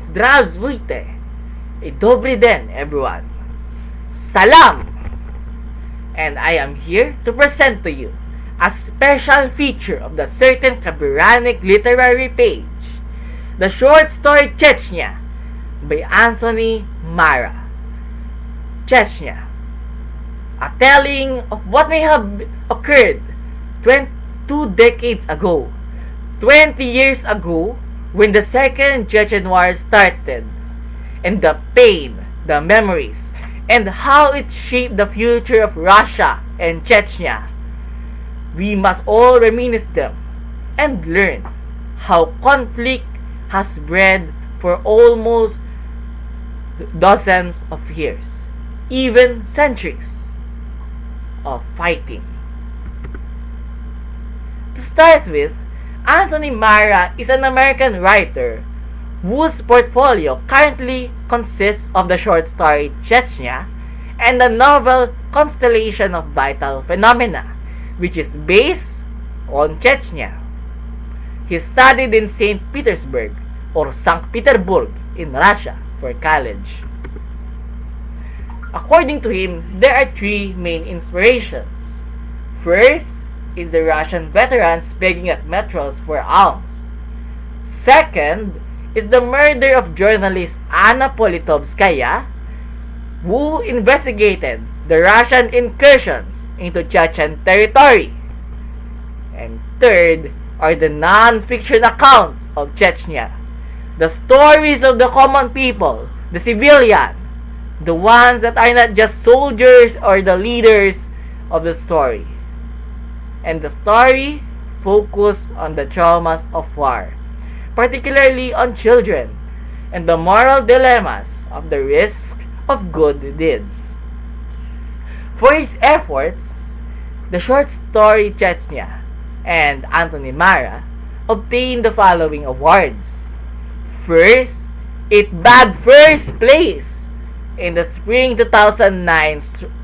Zdravstvuyte. Dobry den, everyone. Salam! And I am here to present to you a special feature of the certain Kabiranic literary page, the short story Chechnya by Anthony Marre. Chechnya, a telling of what may have occurred 2 decades ago, 20 years ago, when the Second Chechen War started, and the pain, the memories, and how it shaped the future of Russia and Chechnya. We must all reminisce them and learn how conflict has bred for almost dozens of years, even centuries of fighting. To start with, Anthony Marre is an American writer whose portfolio currently consists of the short story Chechnya and the novel Constellation of Vital Phenomena, which is based on Chechnya. He studied in St. Petersburg or St. Petersburg in Russia for college. According to him, there are 3 main inspirations. First is the Russian veterans begging at metros for alms. Second is the murder of journalist Anna Politkovskaya, who investigated the Russian incursions into Chechen territory. And third are the non-fiction accounts of Chechnya, the stories of the common people, the civilian, the ones that are not just soldiers or the leaders of the story. And the story focused on the traumas of war, particularly on children, and the moral dilemmas of the risk of good deeds. For his efforts, the short story Chechnya and Anthony Marre obtained the following awards. First, it bagged first place in the Spring 2009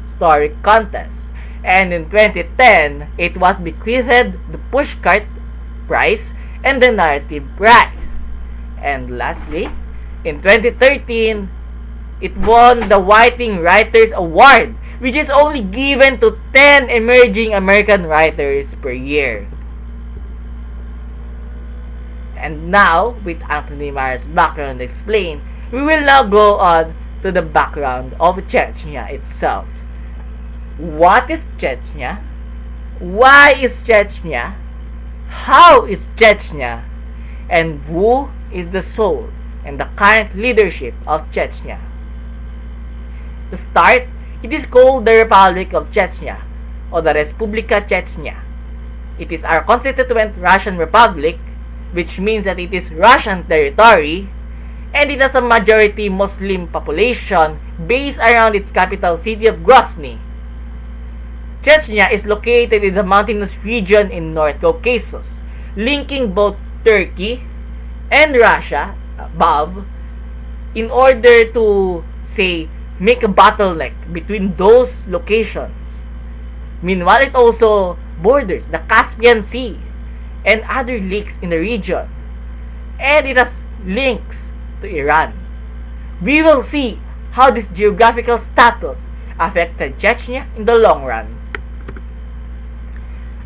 Story Contest, and in 2010, it was bequeathed the Pushcart Prize and the Narrative Prize. And lastly, in 2013, it won the Whiting Writers Award, which is only given to 10 emerging American writers per year. And now, with Anthony Marre's background explained, we will now go on to the background of Chechnya itself. What is Chechnya? Why is Chechnya? How is Chechnya? And who is the soul and the current leadership of Chechnya? To start, it is called the Republic of Chechnya, or the Respublika Chechnya. It is our constituent Russian Republic, which means that it is Russian territory, and it has a majority Muslim population based around its capital city of Grozny. Chechnya is located in the mountainous region in North Caucasus, linking both Turkey and Russia above in order to, say, make a bottleneck between those locations. Meanwhile, it also borders the Caspian Sea and other lakes in the region, and it has links to Iran. We will see how this geographical status affected Chechnya in the long run.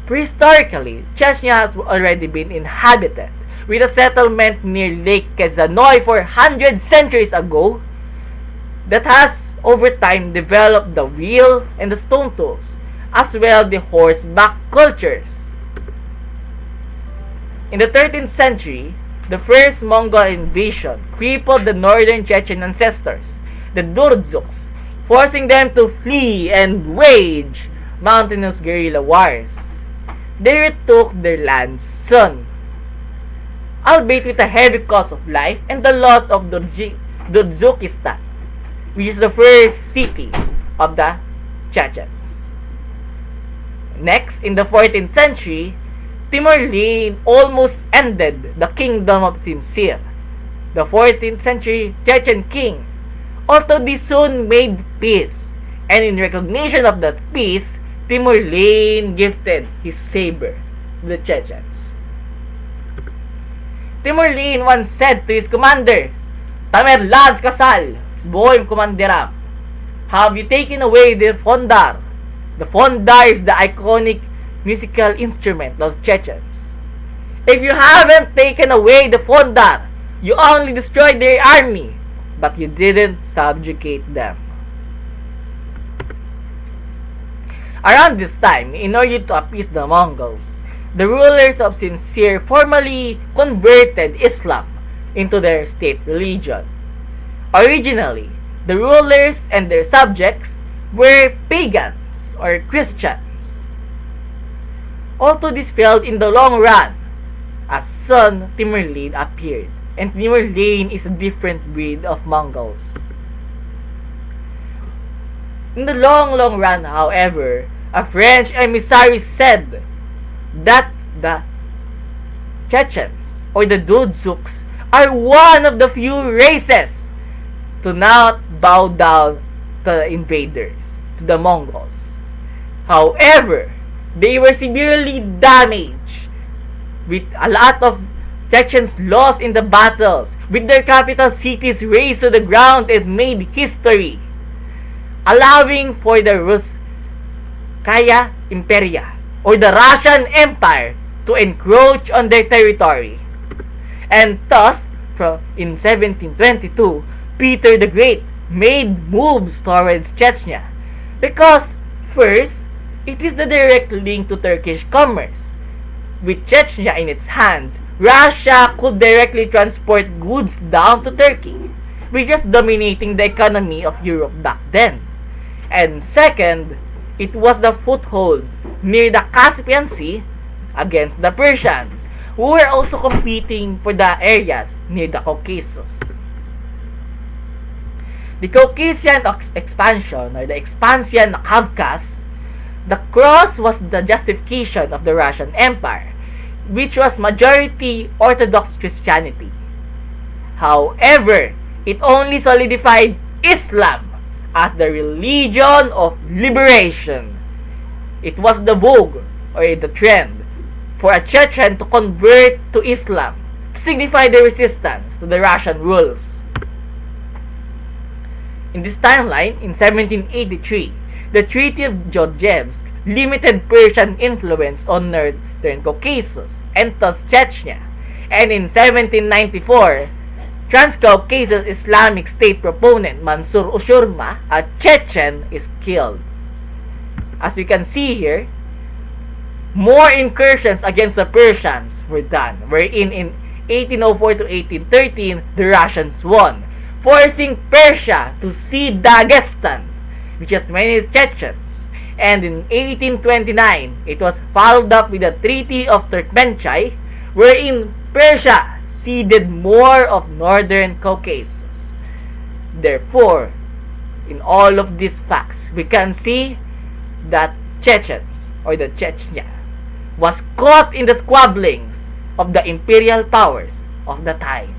Prehistorically, Chechnya has already been inhabited, with a settlement near Lake Kazanoy 400 centuries ago that has over time developed the wheel and the stone tools, as well the horseback cultures. In the 13th century, the first Mongol invasion crippled the northern Chechen ancestors, the Durzuks, forcing them to flee and wage mountainous guerrilla wars. They retook their land soon, albeit with a heavy cost of life and the loss of Durzukistan, which is the first city of the Chechens. Next, in the 14th century, Timur-Lenk almost ended the kingdom of Simsir, the 14th century Chechen king, although they soon made peace, and in recognition of that peace, Timur-Lenk gifted his saber to the Chechens. Timur-Lenk once said to his commanders, Tamerlan's kasal, Svoim kumandiram. Have you taken away their fondar? The fondar is the iconic musical instrument of Chechens. If you haven't taken away the fondar, you only destroyed their army, but you didn't subjugate them. Around this time, in order to appease the Mongols, the rulers of Sincere formally converted Islam into their state religion. Originally, the rulers and their subjects were pagans or Christians. Although this failed in the long run, as son Tamerlane appeared, and Tamerlane is a different breed of Mongols. In the long run, however, a French emissary said that the Chechens or the Dudzuks are one of the few races to not bow down to the invaders, to the Mongols. However, they were severely damaged, with a lot of Chechens lost in the battles, with their capital cities razed to the ground and made history, allowing for the Ruskaya Imperia, or the Russian Empire, to encroach on their territory. And thus, in 1722, Peter the Great made moves towards Chechnya because, first, it is the direct link to Turkish commerce. With Chechnya in its hands, Russia could directly transport goods down to Turkey, which was dominating the economy of Europe back then. And second, it was the foothold near the Caspian Sea against the Persians, who were also competing for the areas near the Caucasus. The Caucasian expansion, or the expansion of Caucasus, the cross was the justification of the Russian Empire, which was majority Orthodox Christianity. However, it only solidified Islam as the religion of liberation. It was the vogue, or the trend, for a Chechen to convert to Islam to signify their resistance to the Russian rules. In this timeline, in 1783, the Treaty of Georgievsk limited Persian influence on northern Caucasus and thus Chechnya. And in 1794, Transcaucasus Islamic State proponent Mansur Ushurma, a Chechen, is killed. As you can see here, more incursions against the Persians were done, wherein in 1804 to 1813, the Russians won, forcing Persia to cede Dagestan, which has many Chechens. And in 1829, it was followed up with the Treaty of Turkmenchay, wherein Persia ceded more of northern Caucasus. Therefore, in all of these facts, we can see that Chechens, or the Chechnya, was caught in the squabblings of the imperial powers of the time.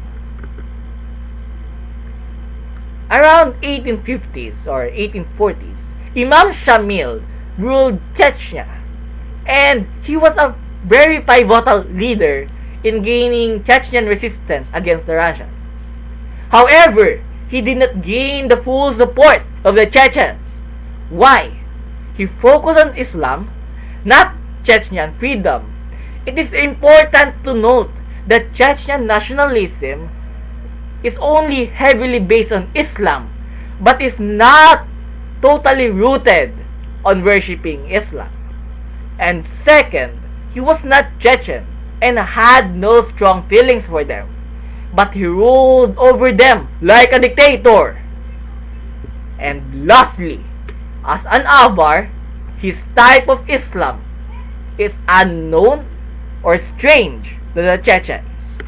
Around 1850s or 1840s, Imam Shamil ruled Chechnya, and he was a very pivotal leader in gaining Chechen resistance against the Russians. However, he did not gain the full support of the Chechens. Why? He focused on Islam, not Chechen freedom. It is important to note that Chechen nationalism is only heavily based on Islam, but is not totally rooted on worshipping Islam. And second, he was not Chechen and had no strong feelings for them, but he ruled over them like a dictator. And lastly, as an Avar, his type of Islam is unknown or strange to the Chechens.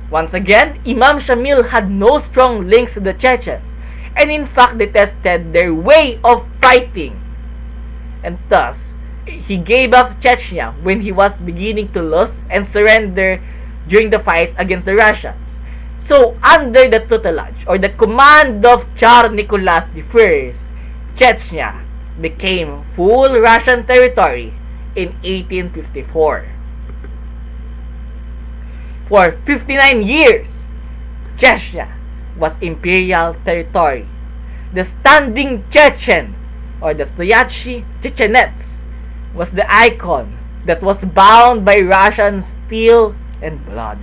Once again, Imam Shamil had no strong links to the Chechens, and in fact detested their way of fighting. And thus, he gave up Chechnya when he was beginning to lose and surrender during the fights against the Russians. So, under the tutelage or the command of Tsar Nicholas I, Chechnya became full Russian territory in 1854. For 59 years, Chechnya was imperial territory. The standing Chechen, or the Stoyachi Chechenets, was the icon that was bound by Russian steel and blood.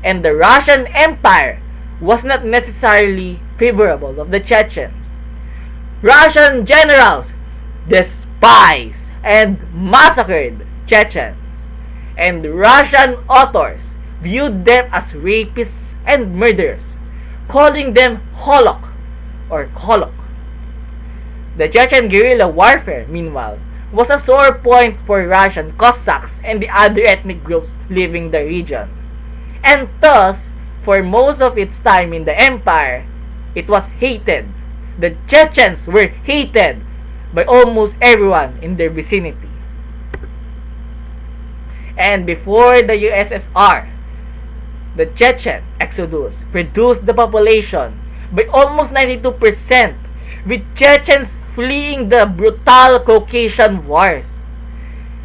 And the Russian Empire was not necessarily favorable of the Chechens. Russian generals despised and massacred Chechens, and Russian authors viewed them as rapists and murderers, calling them Holok or Kolok. The Chechen guerrilla warfare, meanwhile, was a sore point for Russian Cossacks and the other ethnic groups living the region. And thus, for most of its time in the empire, it was hated. The Chechens were hated by almost everyone in their vicinity. And before the USSR, the Chechen exodus reduced the population by almost 92%, with Chechens fleeing the brutal Caucasian wars.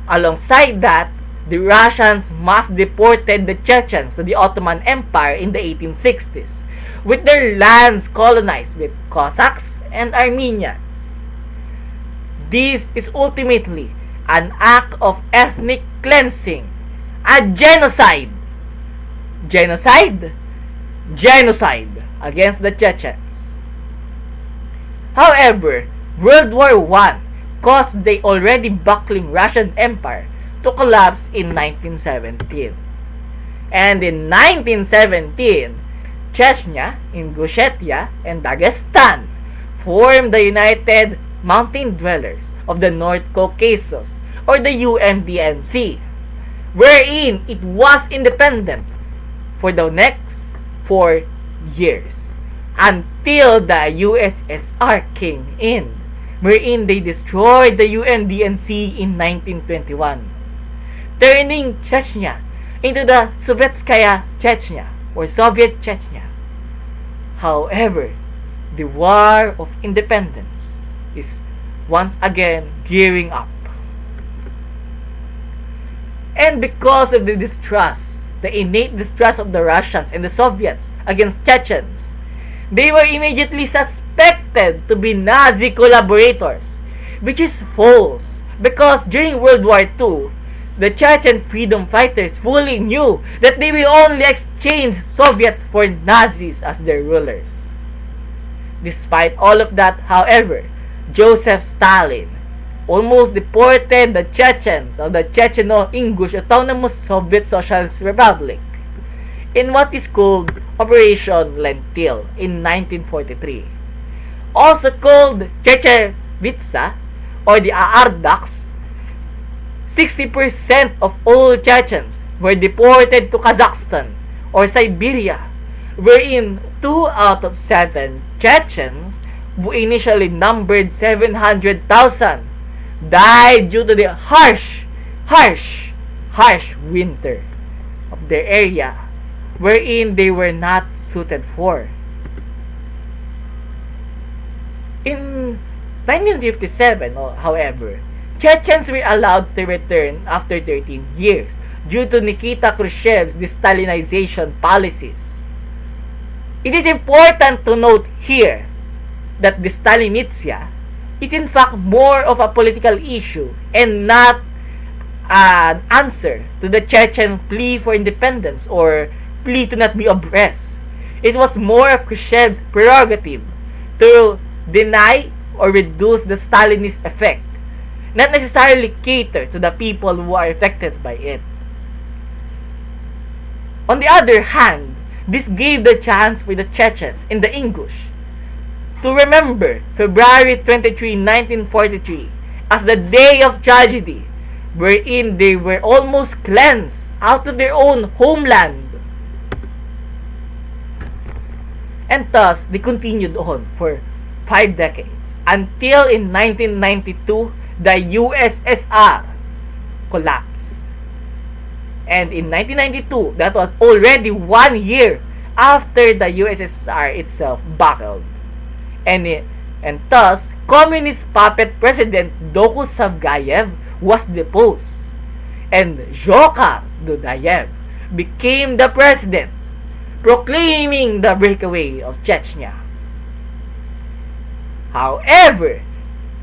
Alongside that, the Russians mass deported the Chechens to the Ottoman Empire in the 1860s, with their lands colonized with Cossacks and Armenians. This is ultimately an act of ethnic cleansing, a genocide. Genocide against the Chechens. However, World War I caused the already buckling Russian Empire to collapse in 1917. And in 1917, Chechnya, Ingushetia, and Dagestan formed the United Mountain Dwellers of the North Caucasus, or the UMDNC, wherein it was independent for the next 4 years until the USSR came in, wherein they destroyed the UMDNC in 1921, turning Chechnya into the Sovetskaya Chechnya, or Soviet Chechnya. However, the War of Independence is once again gearing up. And because of the distrust, the innate distrust of the Russians and the Soviets against Chechens, they were immediately suspected to be Nazi collaborators, which is false, because during World War II, the Chechen freedom fighters fully knew that they will only exchange Soviets for Nazis as their rulers. Despite all of that, however, Joseph Stalin almost deported the Chechens of the Checheno-Ingush Autonomous Soviet Socialist Republic in what is called Operation Lentil in 1943. Also called Chechevitsa or the Aardaks, 60% of all Chechens were deported to Kazakhstan or Siberia, wherein 2 out of 7 Chechens, who initially numbered 700,000, died due to the harsh winter of their area, wherein they were not suited for. In 1957, however, Chechens were allowed to return after 13 years due to Nikita Khrushchev's de-Stalinization policies. It is important to note here that de-Stalinizia is in fact more of a political issue and not an answer to the Chechen plea for independence or plea to not be oppressed. It was more of Khrushchev's prerogative to deny or reduce the Stalinist effect, not necessarily cater to the people who are affected by it. On the other hand, this gave the chance for the Chechens in the Ingush to remember February 23, 1943 as the day of tragedy, wherein they were almost cleansed out of their own homeland. And thus, they continued on for 5 decades until in 1992, the USSR collapsed. And in 1992, that was already 1 year after the USSR itself buckled. And thus, Communist puppet President Doku Savgayev was deposed. and Dzhokhar Dudayev became the president, proclaiming the breakaway of Chechnya. However,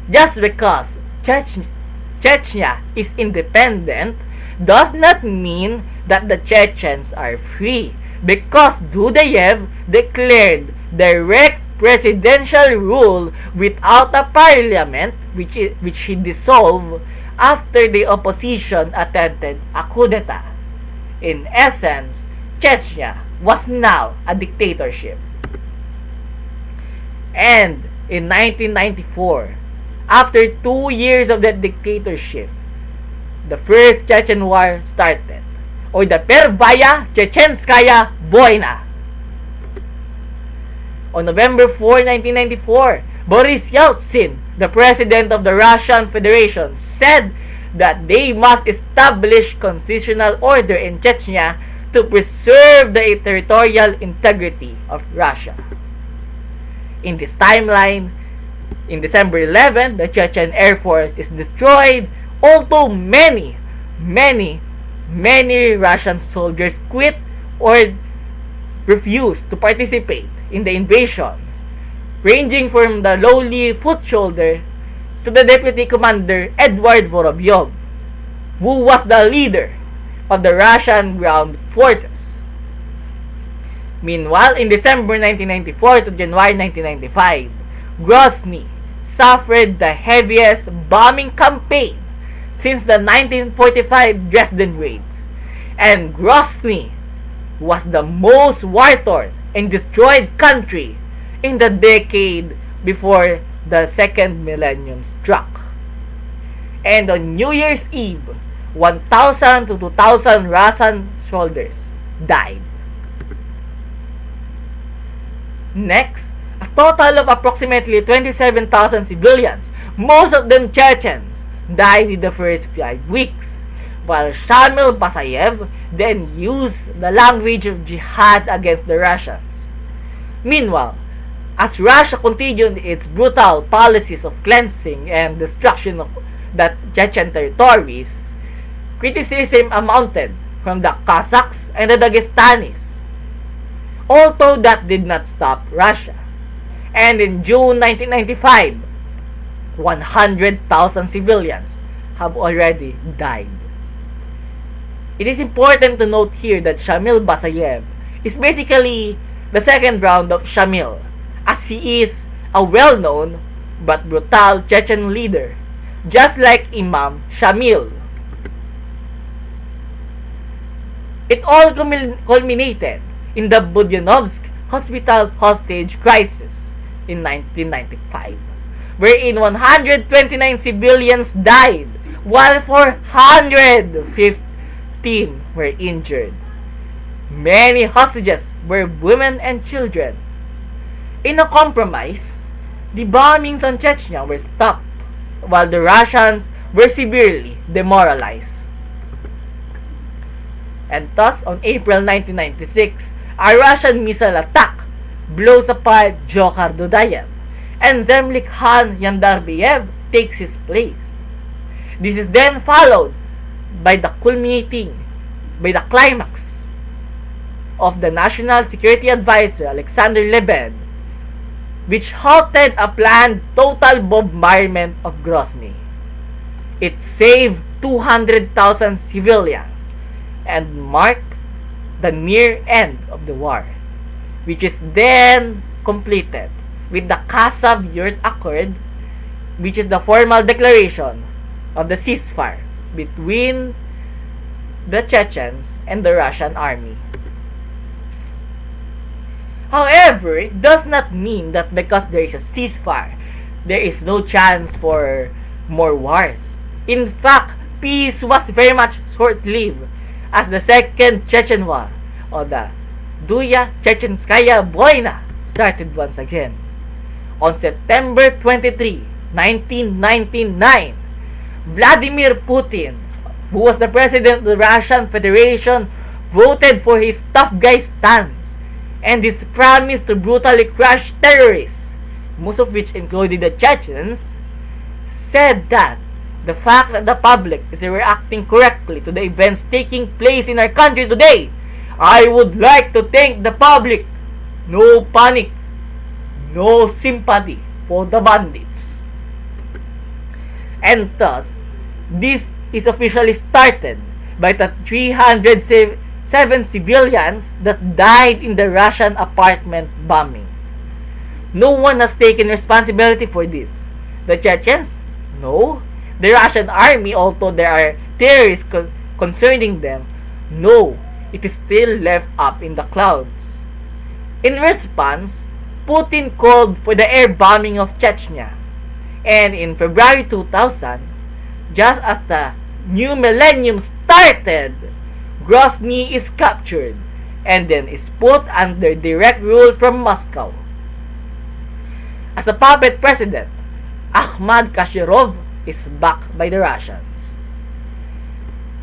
just because Chechnya is independent does not mean that the Chechens are free, because Dudayev declared direct presidential rule without a parliament, which he dissolved after the opposition attempted a coup d'etat. In essence, Chechnya was now a dictatorship. And in 1994, after 2 years of that dictatorship, the First Chechen War started, or the Первая Чеченская война. On November 4, 1994, Boris Yeltsin, the president of the Russian Federation, said that they must establish constitutional order in Chechnya to preserve the territorial integrity of Russia. In this timeline, in December 11, the Chechen Air Force is destroyed, although many Russian soldiers quit or refused to participate in the invasion, ranging from the lowly foot soldier to the deputy commander Edward Vorobyov, who was the leader of the Russian ground forces. Meanwhile, in December 1994 to January 1995, Grozny suffered the heaviest bombing campaign since the 1945 Dresden raids, and Grozny was the most war-torn and destroyed country in the decade before the second millennium struck. And on New Year's Eve, 1,000 to 2,000 Russian soldiers died. Next, a total of approximately 27,000 civilians, most of them Chechens, died in the first 5 weeks, while Shamil Basayev then used the language of jihad against the Russians. Meanwhile, as Russia continued its brutal policies of cleansing and destruction of the Chechen territories, criticism amounted from the Kazakhs and the Dagestanis, although that did not stop Russia. And in June 1995, 100,000 civilians have already died. It is important to note here that Shamil Basayev is basically the second round of Shamil, as he is a well-known but brutal Chechen leader, just like Imam Shamil. It all culminated in the Budyanovsk hospital hostage crisis in 1995, wherein 129 civilians died, while 415 were injured. Many hostages were women and children. In a compromise, the bombings on Chechnya were stopped, while the Russians were severely demoralized. And thus, on April 1996, a Russian missile attack blows apart Dzhokhar Dudayev, and Zemlik Khan Yandarbeyev takes his place. This is then followed by the climax of the National Security Advisor Alexander Lebed, which halted a planned total bombardment of Grozny. It saved 200,000 civilians and marked the near end of the war, which is then completed with the Kazakh-Yurt Accord, which is the formal declaration of the ceasefire between the Chechens and the Russian army. However, it does not mean that because there is a ceasefire, there is no chance for more wars. In fact, peace was very much short-lived, as the Second Chechen War, or the Duya Chechenskaya Vojna, started once again. On September 23, 1999, Vladimir Putin, who was the president of the Russian Federation, voted for his tough guy stance and his promise to brutally crush terrorists, most of which included the Chechens, said that the fact that the public is reacting correctly to the events taking place in our country today. I would like to thank the public. No panic, no sympathy for the bandits. And thus, this is officially started by the 307 civilians that died in the Russian apartment bombing. No one has taken responsibility for this. The Chechens? No. The Russian army, although there are theories concerning them, no. It is still left up in the clouds. In response, Putin called for the air bombing of Chechnya. And in February 2000, just as the new millennium started, Grozny is captured and then is put under direct rule from Moscow. As a puppet president, Ahmad Kashyrov is backed by the Russians.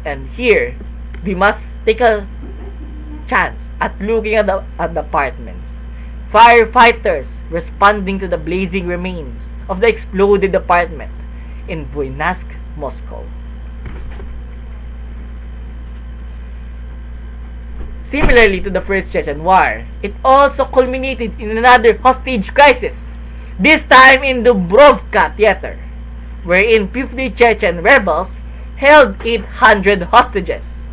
And here, we must take a chance at looking at the apartments. Firefighters responding to the blazing remains of the exploded apartment in Voynask, Moscow. Similarly to the First Chechen War, it also culminated in another hostage crisis, this time in Dubrovka Theater, wherein 50 Chechen rebels held 800 hostages.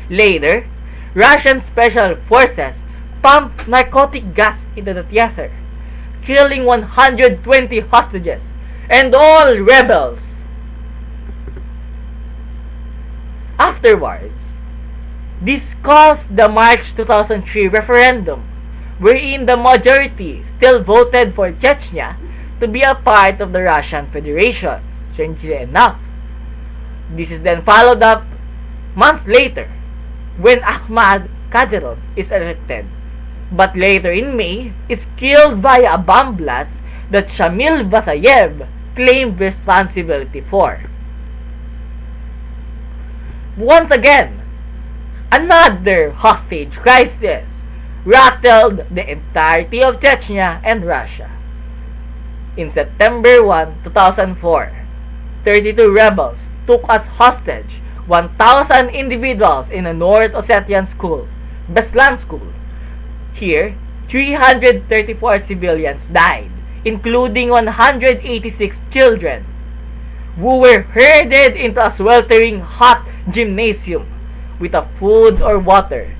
Later, Russian special forces pumped narcotic gas into the theater, killing 120 hostages and all rebels. Afterwards, this caused the March 2003 referendum, wherein the majority still voted for Chechnya to be a part of the Russian Federation, strangely enough. This is then followed up months later when Ahmad Kadyrov is elected, but later in May is killed via a bomb blast that Shamil Vasayev claimed responsibility for. Once again, another hostage crisis rattled the entirety of Chechnya and Russia. In September 1, 2004, 32 rebels took as hostage 1,000 individuals in a North Ossetian school, Beslan school. Here, 334 civilians died, including 186 children, who were herded into a sweltering hot gymnasium without food or water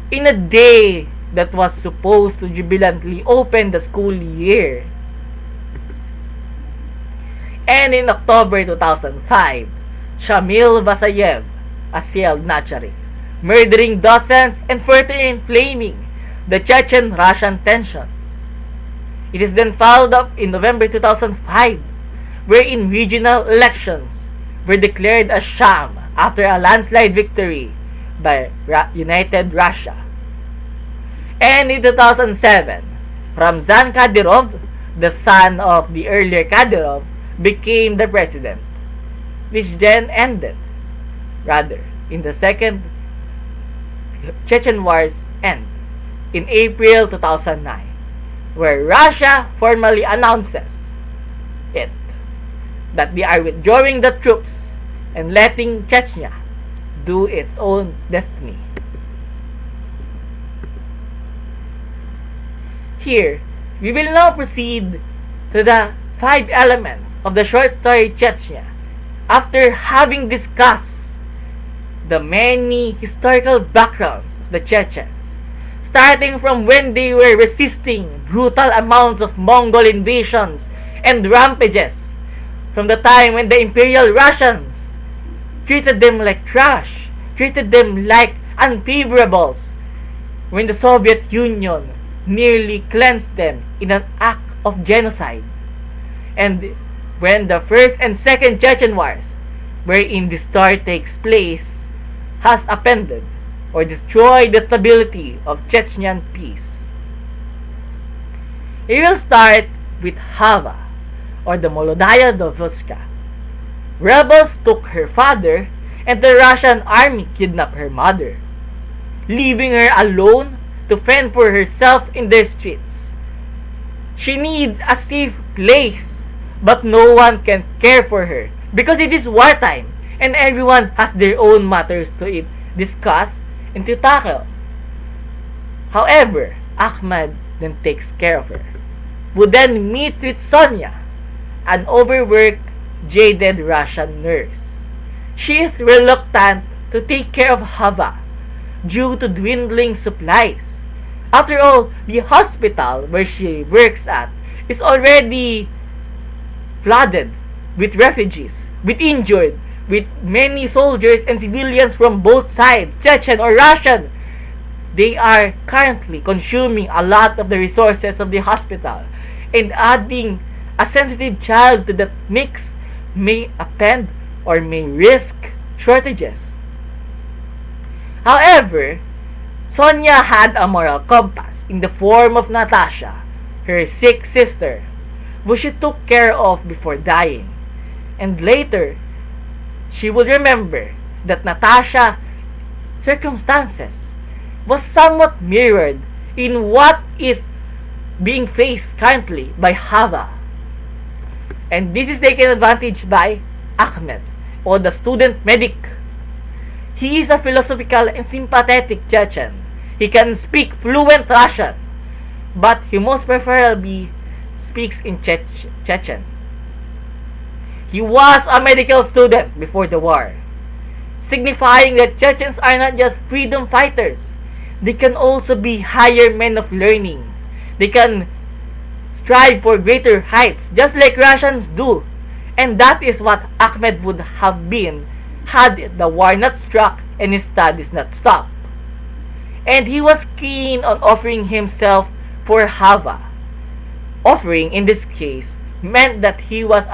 in a day that was supposed to jubilantly open the school year. And in October 2005, Shamil Vasayev assailed Nachary, murdering dozens and further inflaming the Chechen-Russian tensions. It is then followed up in November 2005, wherein regional elections were declared a sham after a landslide victory by United Russia. And in 2007, Ramzan Kadyrov, the son of the earlier Kadyrov, became the president, which then ended, in the Second Chechen War's end in April 2009, where Russia formally announces that they are withdrawing the troops and letting Chechnya do its own destiny. Here, we will now proceed to the 5 elements of the short story Chechnya, after having discussed the many historical backgrounds of the Chechens, starting from when they were resisting brutal amounts of Mongol invasions and rampages, from the time when the Imperial Russians treated them like trash, treated them like unfavorables, when the Soviet Union nearly cleansed them in an act of genocide, and when the First and Second Chechen Wars, wherein the story takes place, has upended or destroyed the stability of Chechnyan peace. We will start with Hava, or the Molodaya Dovoshka. Rebels took her father, and the Russian army kidnapped her mother, leaving her alone to fend for herself in their streets. She needs a safe place, but no one can care for her because it is wartime and everyone has their own matters to discuss and to tackle. However, Ahmed then takes care of her, who then meets with Sonia, an overworked, jaded Russian nurse. She is reluctant to take care of Hava due to dwindling supplies. After all, the hospital where she works at is already flooded with refugees, with injured, with many soldiers and civilians from both sides, Chechen or Russian. They are currently consuming a lot of the resources of the hospital, and adding a sensitive child to that mix may append or may risk shortages. However, Sonia had a moral compass in the form of Natasha, her sick sister, who she took care of before dying. And later, she would remember that Natasha's circumstances was somewhat mirrored in what is being faced currently by Hava. And this is taken advantage by Ahmed, or the student medic. He is a philosophical and sympathetic Chechen. He can speak fluent Russian, but he most preferably speaks in Chechen. He was a medical student before the war, signifying that Chechens are not just freedom fighters. They can also be higher men of learning. They can strive for greater heights, just like Russians do. And that is what Ahmed would have been had the war not struck and his studies not stopped. And he was keen on offering himself for Hava. Offering, in this case, meant that he was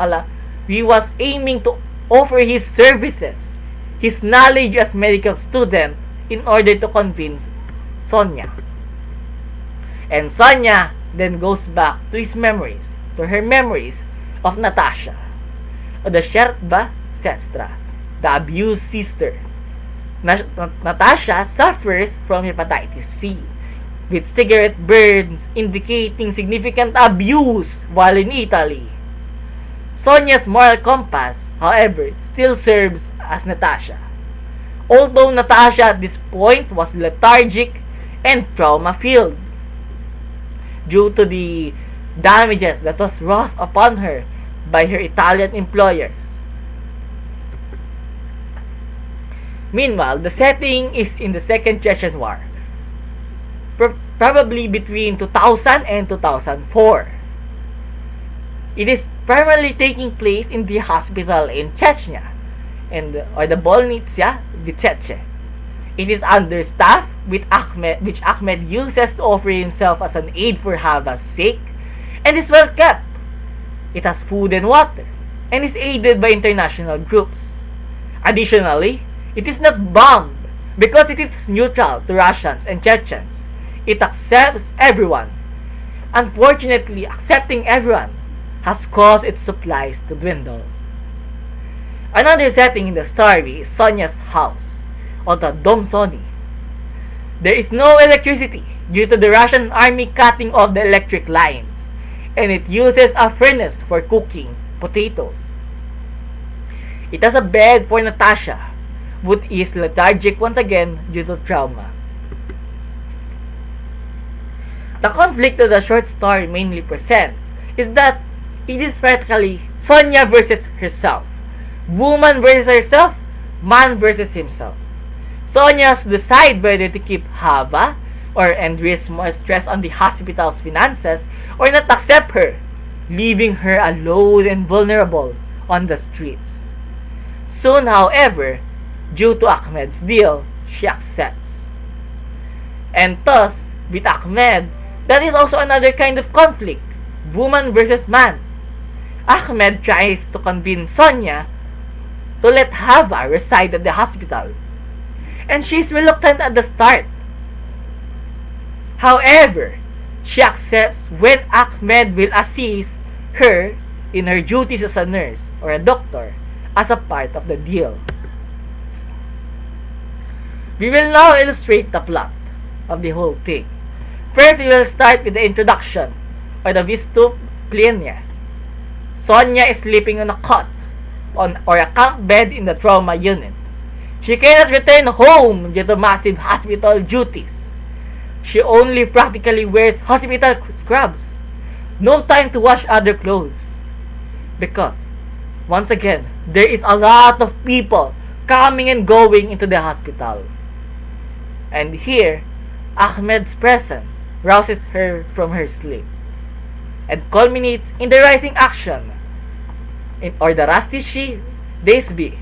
aiming to offer his services, his knowledge as medical student, in order to convince Sonia. And Sonia then goes back to her memories of Natasha, of the Shertba Sestra, the abused sister. Natasha suffers from hepatitis C, with cigarette burns indicating significant abuse while in Italy. Sonia's moral compass, however, still serves as Natasha. Although Natasha at this point was lethargic and trauma-filled due to the damages that was wrought upon her by her Italian employers. Meanwhile, the setting is in the Second Chechen War, probably between 2000 and 2004. It is primarily taking place in the hospital in Chechnya, or the Bolnitsa Vychetche. It is understaffed, which Ahmed uses to offer himself as an aid for Hava's sake, and is well kept. It has food and water, and is aided by international groups. Additionally, it is not bombed because it is neutral to Russians and Chechens. It accepts everyone. Unfortunately, accepting everyone has caused its supplies to dwindle. Another setting in the story is Sonia's house, or the Dom Sony. There is no electricity due to the Russian army cutting off the electric lines, and it uses a furnace for cooking potatoes. It has a bed for Natasha, who is lethargic once again due to trauma. The conflict that the short story mainly presents is that it is practically Sonia versus herself, woman versus herself, man versus himself. Sonia's decide whether to keep Hava and risk more stress on the hospital's finances or not accept her, leaving her alone and vulnerable on the streets. Soon, however, due to Ahmed's deal, she accepts. And thus, with Ahmed, that is also another kind of conflict, woman versus man. Ahmed tries to convince Sonia to let Hava reside at the hospital, and she is reluctant at the start. However, she accepts when Ahmed will assist her in her duties as a nurse or a doctor as a part of the deal. We will now illustrate the plot of the whole thing. First, we will start with the introduction, or the vystuplennia. Sonia is sleeping on a cot or a camp bed in the trauma unit. She cannot return home due to massive hospital duties. She only practically wears hospital scrubs. No time to wash other clothes. Because, once again, there is a lot of people coming and going into the hospital. And here, Ahmed's presence rouses her from her sleep and culminates in the rising action, or the Rastishi Desbi.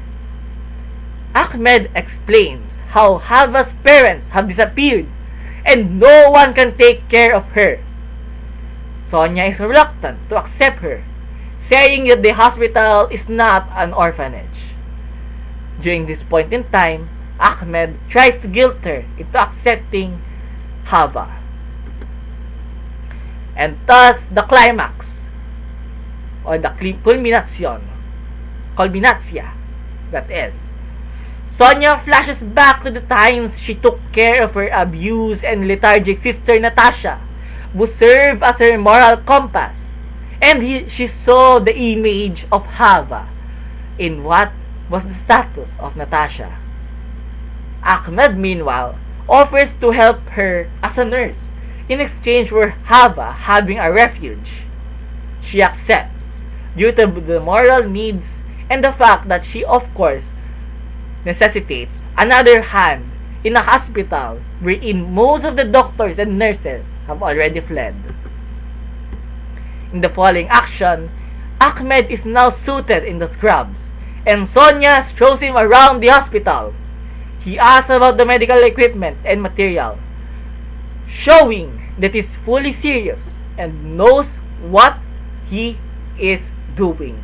Ahmed explains how Hava's parents have disappeared and no one can take care of her. Sonia is reluctant to accept her, saying that the hospital is not an orphanage. During this point in time, Ahmed tries to guilt her into accepting Hava. And thus, the climax, or the culmination, that is, Sonia flashes back to the times she took care of her abused and lethargic sister Natasha, who served as her moral compass, and she saw the image of Hava in what was the status of Natasha. Ahmed, meanwhile, offers to help her as a nurse in exchange for Hava having a refuge. She accepts due to the moral needs and the fact that she, of course, necessitates another hand in a hospital wherein most of the doctors and nurses have already fled. In the following action, Ahmed is now suited in the scrubs, and Sonia shows him around the hospital. He asks about the medical equipment and material, showing that he's fully serious and knows what he is doing.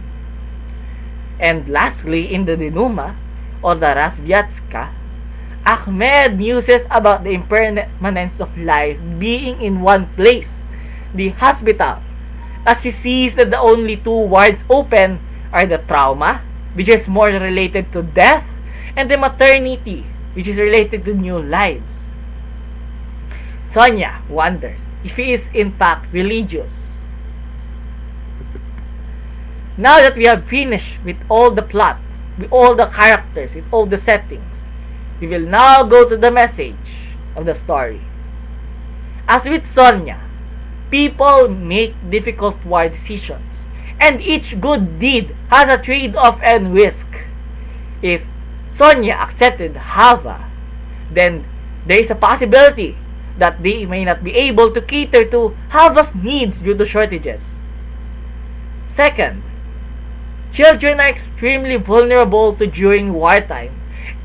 And lastly, in the denouement, or the Razvyatska, Ahmed muses about the impermanence of life being in one place, the hospital, as he sees that the only two wards open are the trauma, which is more related to death, and the maternity, which is related to new lives. Sonia wonders if he is in fact religious. Now that we have finished with all the plot, with all the characters, with all the settings, we will now go to the message of the story. As with Sonia, people make difficult war decisions, and each good deed has a trade-off and risk. If Sonia accepted Hava, then there is a possibility that they may not be able to cater to Hava's needs due to shortages. Second, children are extremely vulnerable to during wartime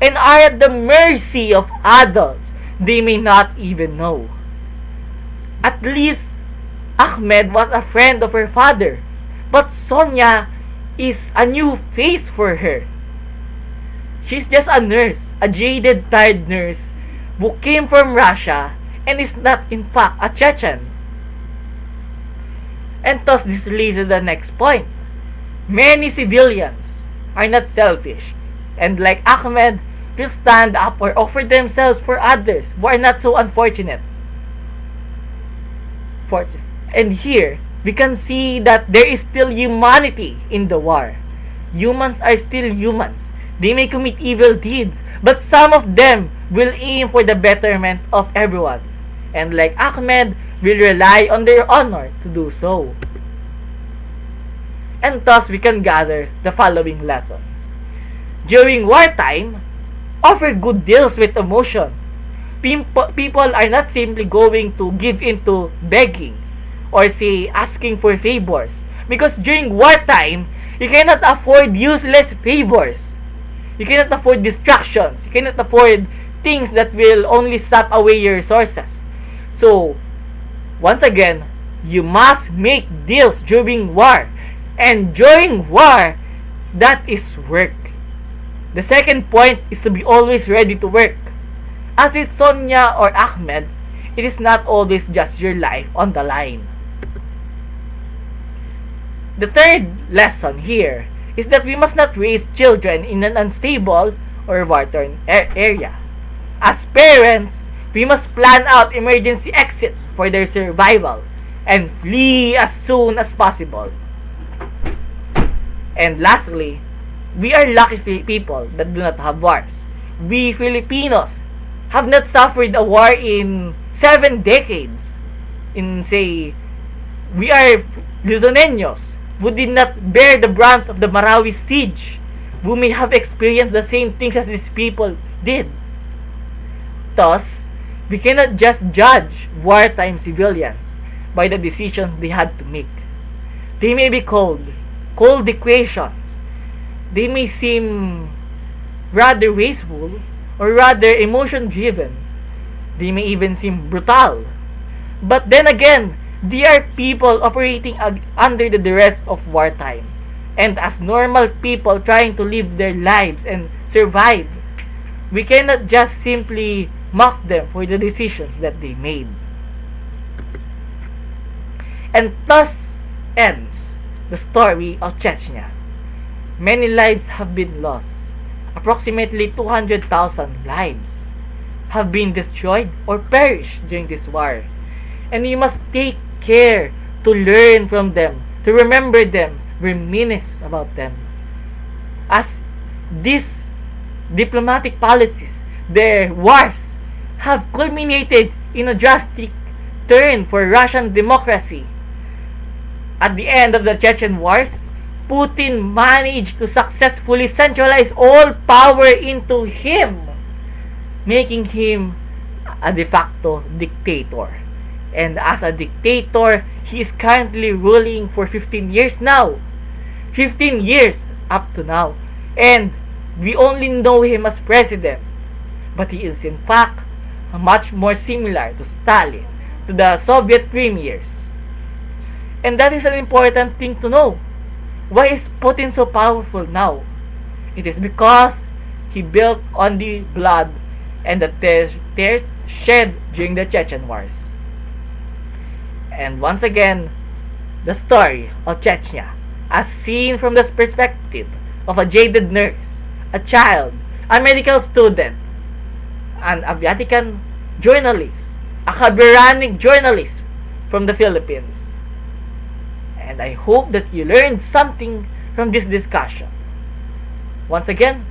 and are at the mercy of adults they may not even know. At least, Ahmed was a friend of her father, but Sonia is a new face for her. She's just a nurse, a jaded, tired nurse who came from Russia and is not in fact a Chechen. And thus this leads to the next point. Many civilians are not selfish, and like Ahmed, will stand up or offer themselves for others who are not so unfortunate. And here, we can see that there is still humanity in the war. Humans are still humans. They may commit evil deeds, but some of them will aim for the betterment of everyone. And like Ahmed, will rely on their honor to do so. And thus we can gather the following lessons. During wartime, offer good deals with emotion. People are not simply going to give in to begging or say asking for favors, because during wartime, you cannot afford useless favors. You cannot afford distractions. You cannot afford things that will only sap away your resources. So, once again, you must make deals during war. And during war, that is work. The second point is to be always ready to work. As with Sonia or Ahmed, it is not always just your life on the line. The third lesson here is that we must not raise children in an unstable or war-torn area. As parents, we must plan out emergency exits for their survival and flee as soon as possible. And lastly, We are lucky people that do not have wars. We Filipinos have not suffered a war in 7 decades. In say, we are Luzoneños who did not bear the brunt of the Marawi siege, who may have experienced the same things as these people did. Thus, we cannot just judge wartime civilians by the decisions they had to make. They may be cold equations. They may seem rather wasteful or rather emotion driven. They may even seem brutal. But then again, they are people operating under the duress of wartime. And as normal people trying to live their lives and survive, we cannot just simply mock them for the decisions that they made. And thus ends the story of Chechnya. Many lives have been lost. Approximately 200,000 lives have been destroyed or perished during this war. And you must take care to learn from them, to remember them, reminisce about them. As these diplomatic policies, their wars, have culminated in a drastic turn for Russian democracy. At the end of the Chechen wars, Putin managed to successfully centralize all power into him, making him a de facto dictator. And as a dictator, he is currently ruling for 15 years now. 15 years up to now. And we only know him as president. But he is in fact much more similar to Stalin, to the Soviet premiers. And that is an important thing to know. Why is Putin so powerful now? It is because he built on the blood and the tears shed during the Chechen wars. And once again, the story of Chechnya, as seen from the perspective of a jaded nurse, a child, a medical student, an Aviatican journalist, a Kabiranic journalist from the Philippines. And I hope that you learned something from this discussion. Once again,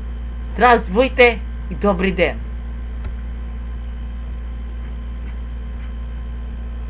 Zdravstvuyte I dobry den.